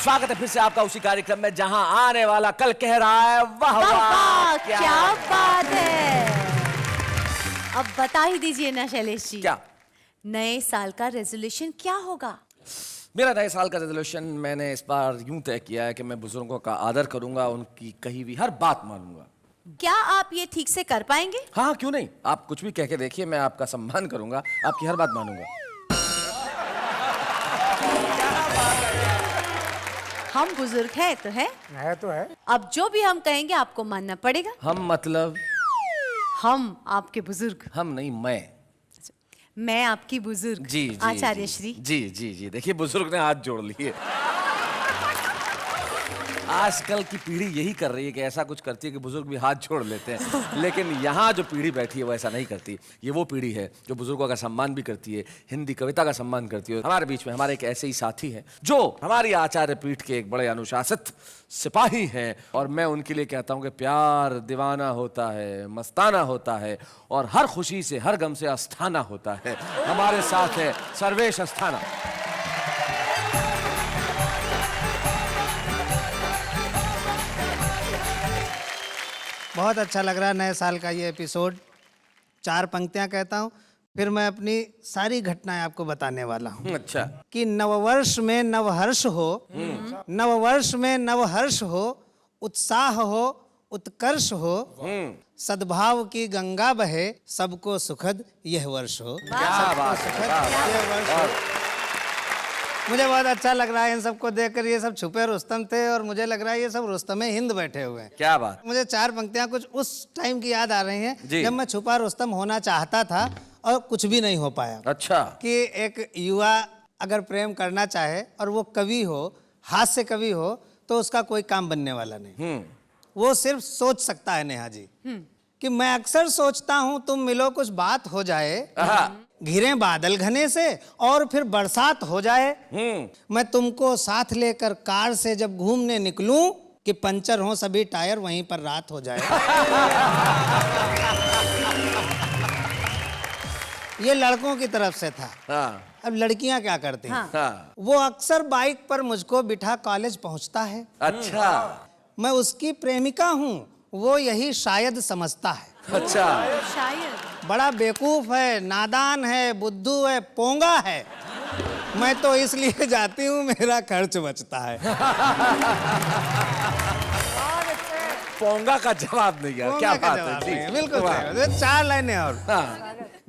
Speaker 1: स्वागत है फिर से आपका उसी कार्यक्रम में जहां आने वाला कल कह रहा है वाह वाह
Speaker 2: क्या बात है। अब बता ही दीजिए ना शैलेश जी,
Speaker 1: क्या
Speaker 2: नए साल का रेजोल्यूशन क्या होगा?
Speaker 1: मेरा नए साल का रेजोल्यूशन मैंने इस बार यूं तय किया है कि मैं बुजुर्गों का आदर करूंगा, उनकी कही हुई हर बात मानूंगा।
Speaker 2: क्या आप ये ठीक से कर पाएंगे?
Speaker 1: हाँ क्यों नहीं, आप कुछ भी कह के देखिए, मैं आपका सम्मान करूंगा, आपकी हर बात मानूंगा।
Speaker 2: हम बुजुर्ग हैं तो है, अब जो भी हम कहेंगे आपको मानना पड़ेगा।
Speaker 1: हम मतलब
Speaker 2: हम आपके बुजुर्ग,
Speaker 1: हम नहीं
Speaker 2: मैं आपकी बुजुर्ग
Speaker 1: जी जी
Speaker 2: आचार्य श्री।
Speaker 1: जी जी जी देखिए बुजुर्ग ने हाथ जोड़ लिए। आजकल की पीढ़ी यही कर रही है कि ऐसा कुछ करती है कि बुजुर्ग भी हाथ छोड़ लेते हैं, लेकिन यहाँ जो पीढ़ी बैठी है वो ऐसा नहीं करती। ये वो पीढ़ी है जो बुजुर्गों का सम्मान भी करती है, हिंदी कविता का सम्मान करती है। हमारे बीच में हमारे एक ऐसे ही साथी हैं जो हमारी आचार्य पीठ के एक बड़े अनुशासित सिपाही हैं, और मैं उनके लिए कहता हूँ कि प्यार दीवाना होता है, मस्ताना होता है, और हर खुशी से हर गम से अस्थाना होता है। हमारे साथ है सर्वेश अस्थाना।
Speaker 7: बहुत अच्छा लग रहा है नए साल का ये एपिसोड। 4 पंक्तियां कहता हूँ, फिर मैं अपनी सारी घटनाएं आपको बताने वाला हूँ।
Speaker 1: अच्छा।
Speaker 7: कि नववर्ष में नवहर्ष हो, नववर्ष में नवहर्ष हो, उत्साह हो, उत्कर्ष हो, सद्भाव की गंगा बहे, सबको सुखद यह वर्ष हो।
Speaker 1: क्या बात है,
Speaker 7: यह वर्ष हो। मुझे बहुत अच्छा लग रहा है इन सबको देखकर। ये सब छुपे रुस्तम थे और मुझे लग रहा है ये सब रुस्तमे हिंद बैठे हुए हैं।
Speaker 1: क्या बात।
Speaker 7: मुझे 4 पंक्तियां कुछ उस टाइम की याद आ रही हैं जब मैं छुपा रुस्तम होना चाहता था और कुछ भी नहीं हो पाया।
Speaker 1: अच्छा।
Speaker 7: कि एक युवा अगर प्रेम करना चाहे और वो कवि हो, हास्य कवि हो, तो उसका कोई काम बनने वाला नहीं। वो सिर्फ सोच सकता है। नेहा जी कि मैं अक्सर सोचता हूं तुम मिलो कुछ बात हो जाए, घिरे बादल घने से और फिर बरसात हो जाए, मैं तुमको साथ लेकर कार से जब घूमने निकलूं कि पंचर हो सभी टायर वहीं पर रात हो जाए। ये लड़कों की तरफ से था। अब लड़कियां क्या करती हैं? वो अक्सर बाइक पर मुझको बिठा कॉलेज पहुंचता है।
Speaker 1: अच्छा।
Speaker 7: मैं उसकी प्रेमिका हूँ, वो यही शायद समझता है।
Speaker 1: अच्छा।
Speaker 2: शायद
Speaker 7: बड़ा बेवकूफ है, नादान है, बुद्धू है, पोंगा है। मैं तो इसलिए जाती हूँ मेरा खर्च बचता है।
Speaker 1: पोंगा का जवाब नहीं है। क्या बात है जी।
Speaker 7: बिल्कुल सही। 4 लाइनें और।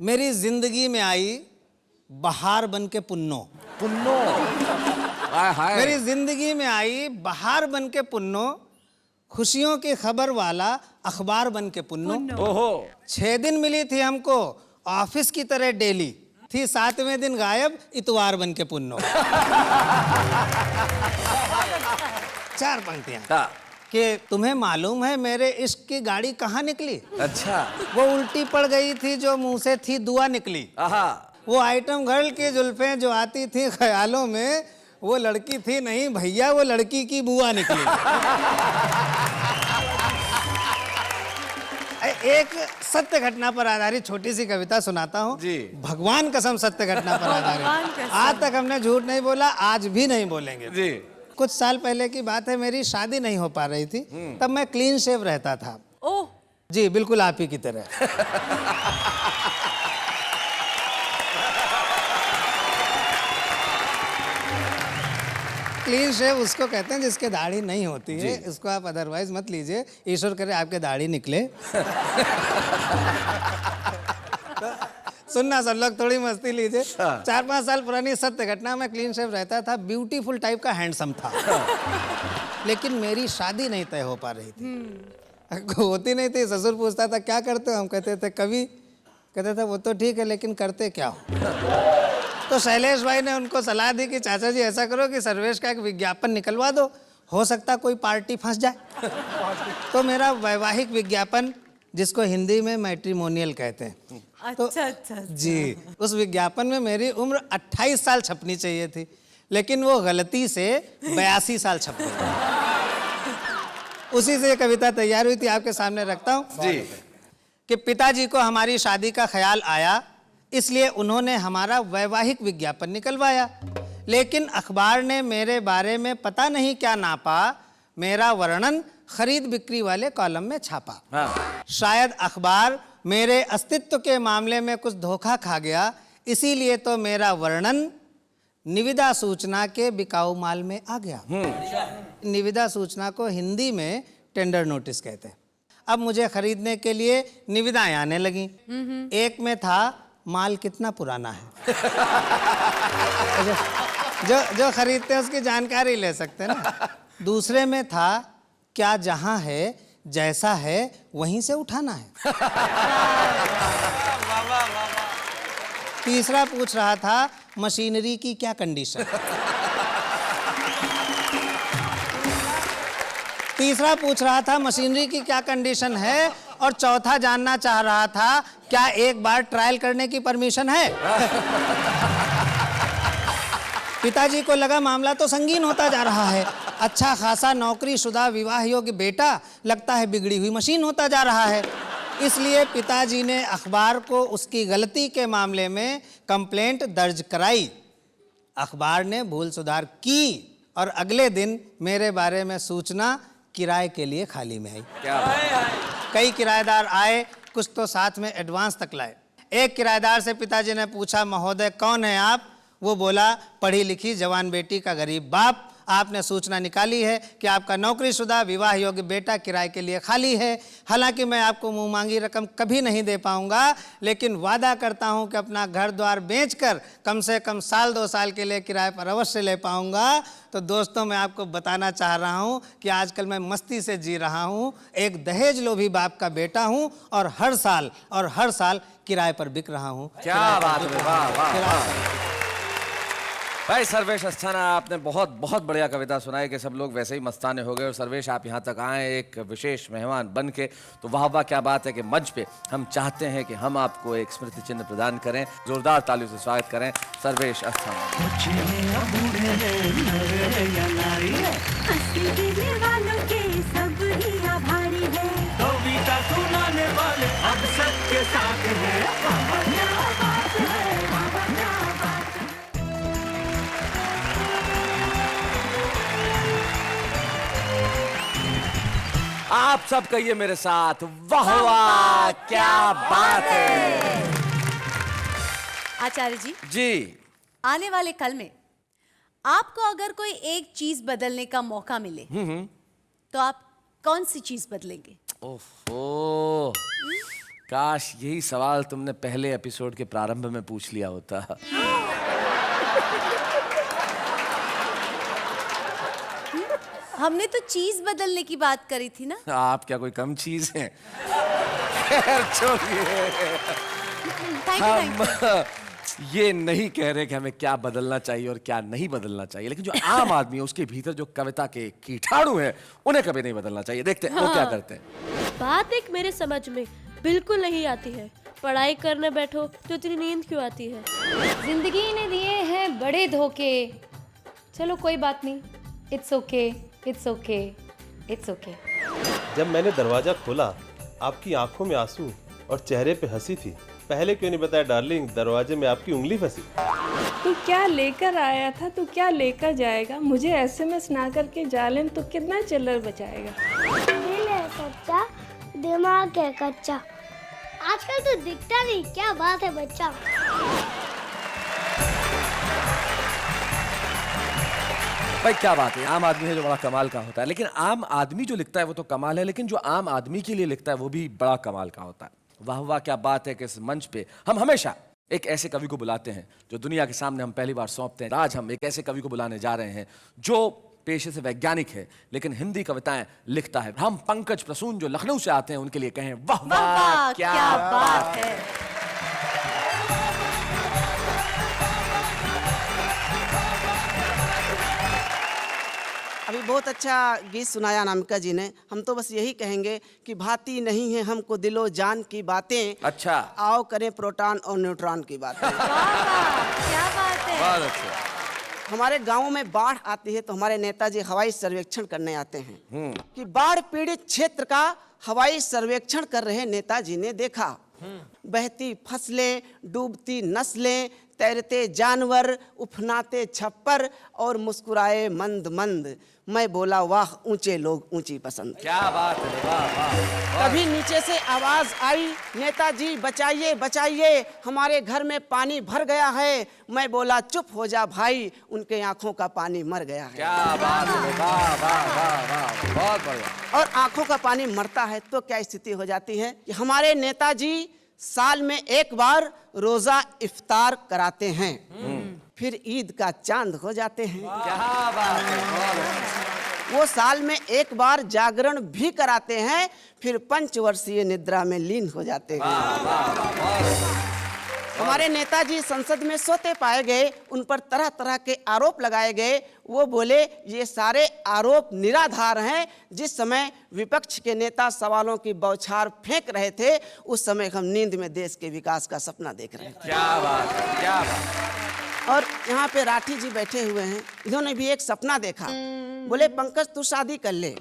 Speaker 7: मेरी जिंदगी में आई बहार बन के पुन्नो।
Speaker 1: पुन्नो।
Speaker 7: मेरी जिंदगी में आई बहार बन के पुन्नो, खुशियों की खबर वाला अखबार बन के पुन्नो।
Speaker 1: ओहो।
Speaker 7: 6 दिन मिली थी हमको ऑफिस की तरह डेली, थी 7वें दिन गायब इतवार बन के पुन्नो। 4 पंक्तियां। कि तुम्हें मालूम है मेरे इश्क की गाड़ी कहाँ निकली?
Speaker 1: अच्छा।
Speaker 7: वो उल्टी पड़ गई थी जो मुंह से थी दुआ निकली। वो आइटम गर्ल की जुल्फें जो आती थी ख्यालों में, वो लड़की थी नहीं भैया, वो लड़की की बुआ निकली। एक सत्य घटना पर आधारित छोटी सी कविता सुनाता हूँ। भगवान कसम सत्य घटना पर आधारित। आज तक हमने झूठ नहीं बोला, आज भी नहीं बोलेंगे जी। कुछ साल पहले की बात है, मेरी शादी नहीं हो पा रही थी, तब मैं क्लीन शेव रहता था।
Speaker 2: ओह
Speaker 7: जी बिल्कुल आप ही की तरह। क्लीन शेव उसको कहते हैं जिसके दाढ़ी नहीं होती है। इसको आप अदरवाइज मत लीजिए, ईश्वर करे आपके दाढ़ी निकले। सुनना सब लोग, थोड़ी मस्ती लीजिए। 4-5 साल पुरानी सत्य घटना में क्लीन शेव रहता था, ब्यूटीफुल टाइप का, हैंडसम था, लेकिन मेरी शादी नहीं तय हो पा रही थी। होती नहीं थी। ससुर पूछता था क्या करते हो, हम कहते थे कवि। कहते थे वो तो ठीक है लेकिन करते क्या हो? तो शैलेश भाई ने उनको सलाह दी कि चाचा जी ऐसा करो कि सर्वेश का एक विज्ञापन निकलवा दो, हो सकता कोई पार्टी फंस जाए। तो मेरा वैवाहिक विज्ञापन, जिसको हिंदी में मैट्रिमोनियल कहते हैं,
Speaker 2: अच्छा।
Speaker 7: जी, उस विज्ञापन में मेरी उम्र 28 साल छपनी चाहिए थी, लेकिन वो गलती से 82 साल छप गई। उसी से ये कविता तैयार हुई थी, आपके सामने रखता हूँ जी। कि पिताजी को हमारी शादी का ख्याल आया, इसलिए उन्होंने हमारा वैवाहिक विज्ञापन निकलवाया, लेकिन अखबार ने मेरे बारे में पता नहीं क्या नापा, मेरा वर्णन खरीद बिक्री वाले कॉलम में छापा। शायद अखबार मेरे अस्तित्व के मामले में कुछ धोखा खा गया, इसीलिए तो मेरा वर्णन निविदा सूचना के बिकाऊ माल में आ गया। निविदा सूचना को हिंदी में टेंडर नोटिस कहते हैं। अब मुझे खरीदने के लिए निविदाएं आने लगी। एक में था माल कितना पुराना है। जो खरीदते हैं उसकी जानकारी ले सकते हैं ना। दूसरे में था क्या जहां है जैसा है वहीं से उठाना है। तीसरा पूछ रहा था मशीनरी की क्या कंडीशन। तीसरा पूछ रहा था मशीनरी की क्या कंडीशन है, और चौथा जानना चाह रहा था क्या एक बार ट्रायल करने की परमिशन है। पिताजी को लगा मामला तो संगीन होता जा रहा है। अच्छा खासा नौकरीशुदा विवाह योग्य बेटा लगता है बिगड़ी हुई मशीन होता जा रहा है। इसलिए पिताजी ने अखबार को उसकी गलती के मामले में कंप्लेंट दर्ज कराई। अखबार ने भूल सुधार की और अगले दिन मेरे बारे में सूचना किराए के लिए खाली में आई। कई किराएदार आए, कुछ तो साथ में एडवांस तक लाए। एक किराएदार से पिताजी ने पूछा, महोदय कौन है आप? वो बोला, पढ़ी लिखी जवान बेटी का गरीब बाप। आपने सूचना निकाली है कि आपका नौकरीशुदा विवाह योग्य बेटा किराए के लिए खाली है। हालांकि मैं आपको मुंह मांगी रकम कभी नहीं दे पाऊंगा, लेकिन वादा करता हूं कि अपना घर द्वार बेचकर कम से कम 1-2 साल के लिए किराए पर अवश्य ले पाऊंगा। तो दोस्तों, मैं आपको बताना चाह रहा हूं कि आजकल मैं मस्ती से जी रहा हूं। एक दहेज लोभी बाप का बेटा हूं और हर साल किराए पर बिक रहा हूं।
Speaker 1: क्या बात है, वाह वाह वाह। भाई सर्वेश अस्थाना, आपने बहुत बहुत बढ़िया कविता सुनाई कि सब लोग वैसे ही मस्ताने हो गए। और सर्वेश, आप यहाँ तक आए एक विशेष मेहमान बन के, तो वाह वाह क्या बात है कि मंच पे हम चाहते हैं कि हम आपको एक स्मृति चिन्ह प्रदान करें। जोरदार तालियों से स्वागत करें सर्वेश अस्थाना। आप सब कहिए मेरे साथ, वाह वाह क्या बात है।
Speaker 2: आचार्य जी
Speaker 1: जी,
Speaker 2: आने वाले कल में आपको अगर कोई एक चीज बदलने का मौका मिले तो आप कौन सी चीज बदलेंगे?
Speaker 1: ओहो, काश यही सवाल तुमने पहले एपिसोड के प्रारंभ में पूछ लिया होता।
Speaker 2: हमने तो चीज बदलने की बात करी थी ना।
Speaker 1: आप क्या कोई कम चीज हैं? खैर छोड़िए, हम ये नहीं कह रहे कि हमें क्या बदलना चाहिए और क्या नहीं बदलना चाहिए, लेकिन जो आम आदमी है उसके भीतर जो कविता के कीटाणु हैं उन्हें कभी नहीं बदलना चाहिए। देखते हैं वो क्या करते हैं।
Speaker 10: बात एक मेरे समझ में बिल्कुल नहीं आती है, पढ़ाई करने बैठो तो इतनी नींद क्यों आती है?
Speaker 11: जिंदगी ने दिए हैं बड़े धोखे, चलो कोई बात नहीं, it's okay, it's okay, it's okay.
Speaker 12: जब मैंने दरवाजा खोला, आपकी आंखों में आंसू और चेहरे पे हंसी थी। पहले क्यों नहीं बताया डार्लिंग, दरवाजे में आपकी उंगली फंसी।
Speaker 13: तू क्या लेकर आया था, तू क्या लेकर जाएगा? मुझे एसएमएस ना करके जालें तो कितना चिल्लर बचाएगा?
Speaker 14: दिल है सच्चा, दिमाग है कच्चा, आजकल तो दिखता नहीं, क्या बात है बच्चा।
Speaker 1: भाई क्या बात है, आम आदमी है जो बड़ा कमाल का होता है। लेकिन आम आदमी जो लिखता है वो तो कमाल है, लेकिन जो आम आदमी के लिए लिखता है वो भी बड़ा कमाल का होता है। वाह वाह क्या बात है कि इस मंच पे हम हमेशा एक ऐसे कवि को बुलाते हैं जो दुनिया के सामने हम पहली बार सौंपते हैं। आज हम एक ऐसे कवि को बुलाने जा रहे हैं जो पेशे से वैज्ञानिक है लेकिन हिंदी कविताएं लिखता है। हम पंकज प्रसून जो लखनऊ से आते हैं उनके लिए कहें वाह वाह क्या बात है।
Speaker 15: अभी बहुत अच्छा गीत सुनाया अनामिका जी ने। हम तो बस यही कहेंगे कि भाती नहीं है हमको दिलो जान की बातें।
Speaker 1: अच्छा,
Speaker 15: आओ करें प्रोटॉन और न्यूट्रॉन की बातें।
Speaker 2: क्या बात है।
Speaker 1: बहुत अच्छा।
Speaker 15: हमारे गांव में बाढ़ आती है तो हमारे नेताजी हवाई सर्वेक्षण करने आते हैं कि बाढ़ पीड़ित क्षेत्र का हवाई सर्वेक्षण कर रहे नेताजी ने देखा बहती फसलें, डूबती नस्लें, तैरते जानवर, उफनाते छप्पर और मुस्कुराए मंद मंद। मैं बोला वाह ऊंचे लोग ऊंची पसंद।
Speaker 1: क्या बात है, वाह वाह।
Speaker 15: तभी नीचे से आवाज आई, नेताजी बचाइए बचाइए, हमारे घर में पानी भर गया है। मैं बोला चुप हो जा भाई, उनके आंखों का पानी मर गया है।
Speaker 1: क्या बात है, वाह वाह वाह वाह, बहुत बढ़िया।
Speaker 15: और आंखों का पानी मरता है तो क्या स्थिति हो जाती है कि हमारे नेताजी साल में एक बार रोजा इफ्तार कराते हैं, फिर ईद का चांद हो जाते हैं।
Speaker 1: क्या बात है।
Speaker 15: वो साल में एक बार जागरण भी कराते हैं, फिर पंचवर्षीय निद्रा में लीन हो जाते हैं। हमारे नेताजी संसद में सोते पाए गए, उन पर तरह तरह के आरोप लगाए गए। वो बोले ये सारे आरोप निराधार हैं। जिस समय विपक्ष के नेता सवालों की बौछार फेंक रहे थे, उस समय हम नींद में देश के विकास का सपना देख रहे थे।
Speaker 1: क्या बात है, क्या बात।
Speaker 15: और यहाँ पे राठी जी बैठे हुए हैं, इन्होंने भी एक सपना देखा। बोले पंकज तू शादी कर ले।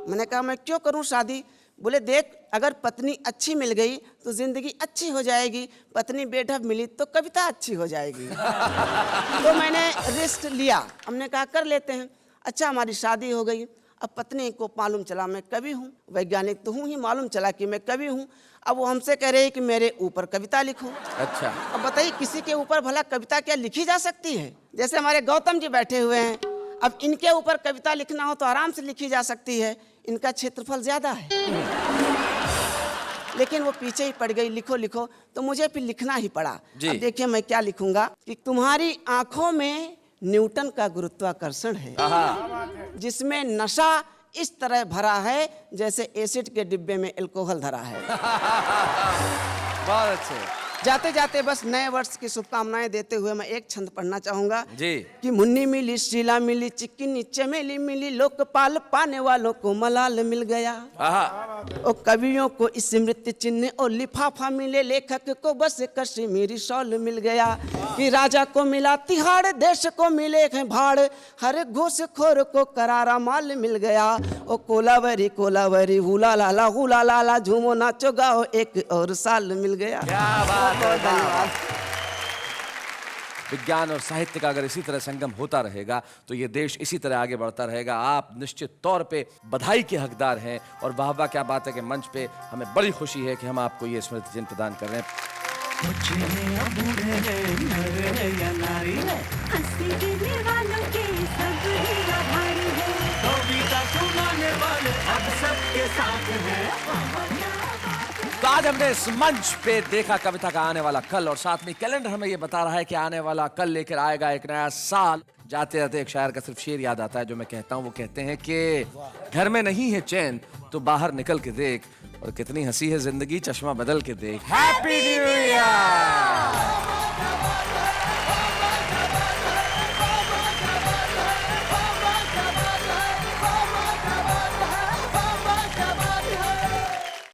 Speaker 15: मैंने कहा मैं क्यों करूँ शादी? बोले देख, अगर पत्नी अच्छी मिल गई तो जिंदगी अच्छी हो जाएगी, पत्नी बेढब मिली तो कविता अच्छी हो जाएगी। तो मैंने रिस्क लिया, हमने कहा कर लेते हैं। अच्छा, हमारी शादी हो गई। अब पत्नी को मालूम चला मैं कवि हूँ, वैज्ञानिक तो हूँ ही, मालूम चला कि मैं कवि हूँ। अब वो हमसे कह रहे हैं कि मेरे ऊपर कविता लिखो।
Speaker 1: अच्छा,
Speaker 15: अब बताइए किसी के ऊपर भला कविता क्या लिखी जा सकती है? जैसे हमारे गौतम जी बैठे हुए हैं, अब इनके ऊपर कविता लिखना हो तो आराम से लिखी जा सकती है, इनका क्षेत्रफल ज्यादा है। लेकिन वो पीछे ही पड़ गई, लिखो लिखो, तो मुझे फिर लिखना ही पड़ा। अब देखिए मैं क्या लिखूंगा कि तुम्हारी आंखों में न्यूटन का गुरुत्वाकर्षण है, जिसमें नशा इस तरह भरा है जैसे एसिड के डिब्बे में अल्कोहल धरा है।
Speaker 1: बहुत अच्छे।
Speaker 15: जाते जाते बस नए वर्ष की शुभकामनाएं देते हुए मैं एक छंद पढ़ना चाहूंगा
Speaker 1: जी।
Speaker 15: कि मुन्नी मिली, शीला मिली, चिक्की चमेली मिली, लोकपाल पाने वालों को मलाल मिल गया। और कवियों को स्मृति चिन्ह और लिफाफा मिले, लेखक को बस कश्मीरी शॉल मिल गया। कि राजा को मिला तिहाड़, देश को मिले हैं भाड़, हर घूसखोर को करारा माल मिल गया। ओ कोलावरी कोलावरी हुला लाला झूमो नाचो गाओ, एक और साल मिल गया।
Speaker 1: क्या बात।
Speaker 15: धन्यवाद।
Speaker 1: विज्ञान और साहित्य का अगर इसी तरह संगम होता रहेगा तो ये देश इसी तरह आगे बढ़ता रहेगा। आप निश्चित तौर पे बधाई के हकदार हैं। और वाह वाह, क्या बात है कि मंच पे हमें बड़ी खुशी है कि हम आपको ये स्मृति चिन्ह प्रदान कर रहे हैं। तो आज हमने इस मंच पे देखा कविता का आने वाला कल, और साथ में कैलेंडर हमें ये बता रहा है कि आने वाला कल लेकर आएगा एक नया साल। जाते जाते एक शायर का सिर्फ शेर याद आता है जो मैं कहता हूँ। वो कहते हैं कि घर में नहीं है चैन तो बाहर निकल के देख, और कितनी हंसी है जिंदगी चश्मा बदल के देख। Happy new year.